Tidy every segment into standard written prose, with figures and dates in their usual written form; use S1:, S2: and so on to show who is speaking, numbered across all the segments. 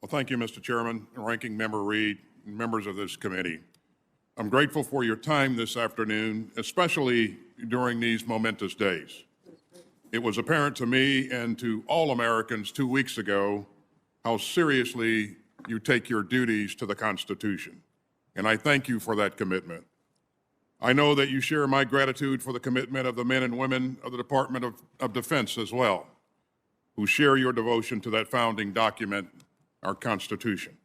S1: Well, thank you, Mr. Chairman, Ranking Member Reed, and members of this committee. I'm grateful for your time this afternoon, especially during these momentous days. It was apparent to me and to all Americans 2 weeks ago how seriously you take your duties to the Constitution, and I thank you for that commitment. I know that you share my gratitude for the commitment of the men and women of the Department of Defense as well, who share your devotion to that founding document, our Constitution.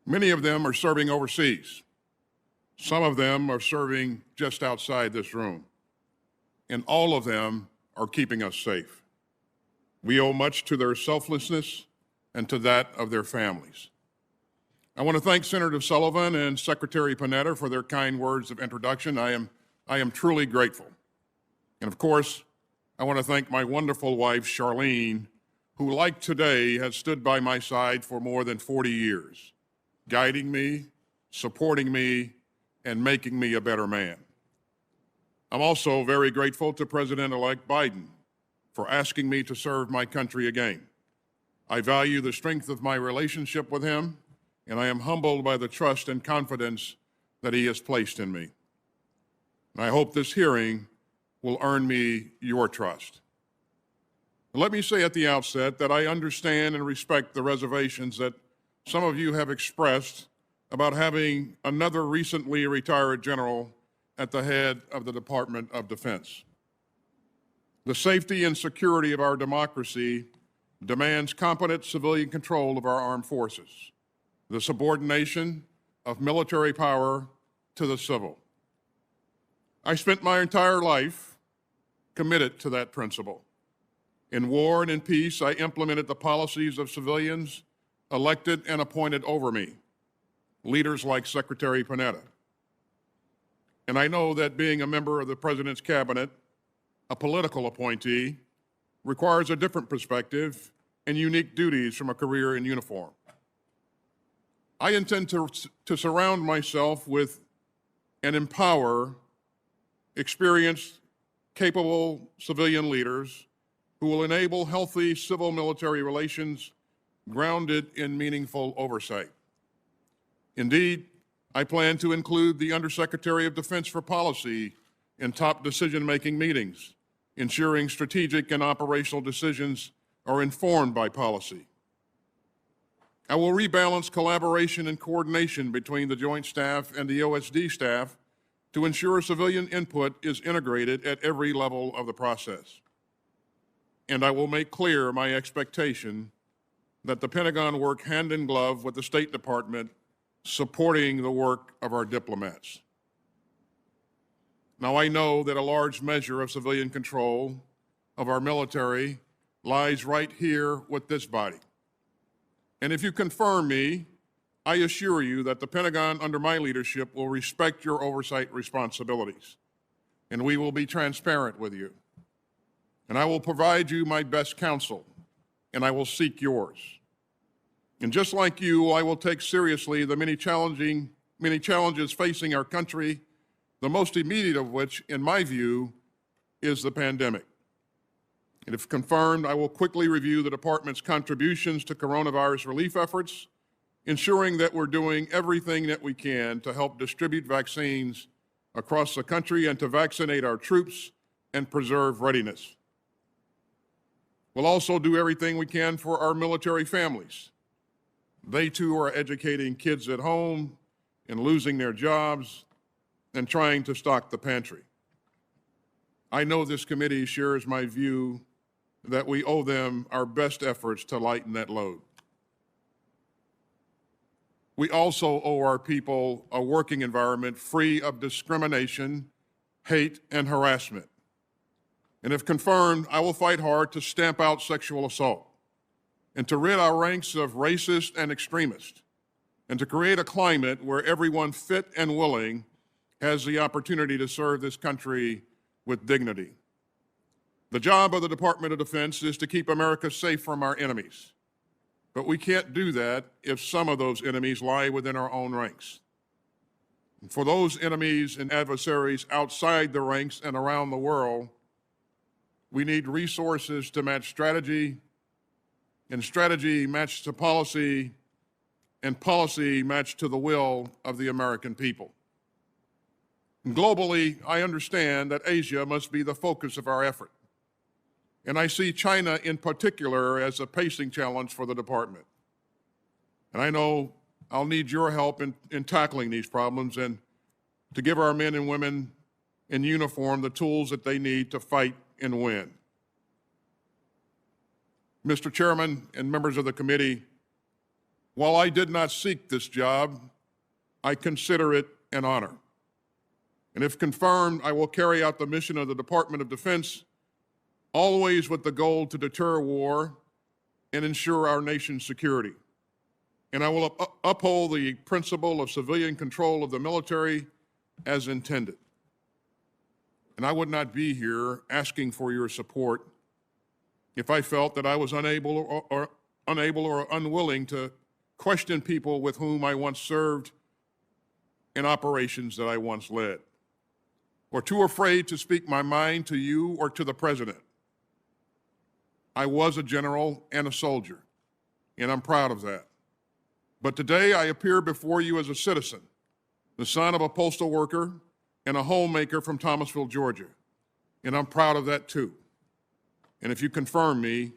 S1: Many of them are serving overseas. Some of them are serving just outside this room, and all of them are keeping us safe. We owe much to their selflessness and to that of their families. I want to thank Senator Sullivan and Secretary Panetta for their kind words of introduction. I am truly grateful. And of course, I want to thank my wonderful wife, Charlene, who, like today, has stood by my side for more than 40 years, guiding me, supporting me, and making me a better man. I'm also very grateful to President-elect Biden for asking me to serve my country again. I value the strength of my relationship with him, and I am humbled by the trust and confidence that he has placed in me. And I hope this hearing will earn me your trust. Let me say at the outset that I understand and respect the reservations that some of you have expressed about having another recently retired general at the head of the Department of Defense. The safety and security of our democracy demands competent civilian control of our armed forces, the subordination of military power to the civil. I spent my entire life committed to that principle. In war and in peace, I implemented the policies of civilians elected and appointed over me, leaders like Secretary Panetta. And I know that being a member of the President's cabinet, a political appointee, requires a different perspective and unique duties from a career in uniform. I intend to surround myself with and empower experienced, capable civilian leaders who will enable healthy civil-military relations grounded in meaningful oversight. Indeed, I plan to include the Undersecretary of Defense for Policy in top decision-making meetings, ensuring strategic and operational decisions are informed by policy. I will rebalance collaboration and coordination between the Joint Staff and the OSD staff to ensure civilian input is integrated at every level of the process. And I will make clear my expectation that the Pentagon work hand in glove with the State Department, supporting the work of our diplomats. Now, I know that a large measure of civilian control of our military lies right here with this body. And if you confirm me, I assure you that the Pentagon under my leadership will respect your oversight responsibilities, and we will be transparent with you. And I will provide you my best counsel, and I will seek yours. And just like you, I will take seriously the many challenges facing our country, the most immediate of which, in my view, is the pandemic. And if confirmed, I will quickly review the department's contributions to coronavirus relief efforts, ensuring that we're doing everything that we can to help distribute vaccines across the country and to vaccinate our troops and preserve readiness. We'll also do everything we can for our military families. They too are educating kids at home and losing their jobs and trying to stock the pantry. I know this committee shares my view that we owe them our best efforts to lighten that load. We also owe our people a working environment free of discrimination, hate, and harassment. And if confirmed, I will fight hard to stamp out sexual assault and to rid our ranks of racists and extremists, and to create a climate where everyone fit and willing has the opportunity to serve this country with dignity. The job of the Department of Defense is to keep America safe from our enemies, but we can't do that if some of those enemies lie within our own ranks. And for those enemies and adversaries outside the ranks and around the world, we need resources to match strategy and strategy matched to policy, and policy matched to the will of the American people. And globally, I understand that Asia must be the focus of our effort. And I see China in particular as a pacing challenge for the department. And I know I'll need your help in tackling these problems and to give our men and women in uniform the tools that they need to fight and win. Mr. Chairman and members of the committee, while I did not seek this job, I consider it an honor. And if confirmed, I will carry out the mission of the Department of Defense, always with the goal to deter war and ensure our nation's security. And I will uphold the principle of civilian control of the military as intended. And I would not be here asking for your support if I felt that I was unable or unwilling to question people with whom I once served in operations that I once led, or too afraid to speak my mind to you or to the president. I was a general and a soldier, and I'm proud of that. But today I appear before you as a citizen, the son of a postal worker and a homemaker from Thomasville, Georgia, and I'm proud of that too. And if you confirm me,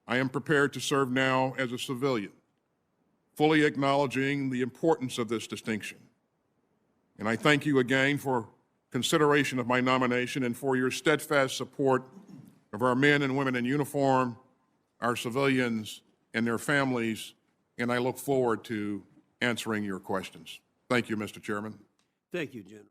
S1: I am prepared to serve now as a civilian, fully acknowledging the importance of this distinction. And I thank you again for consideration of my nomination and for your steadfast support of our men and women in uniform, our civilians, and their families, and I look forward to answering your questions. Thank you, Mr. Chairman.
S2: Thank you, General.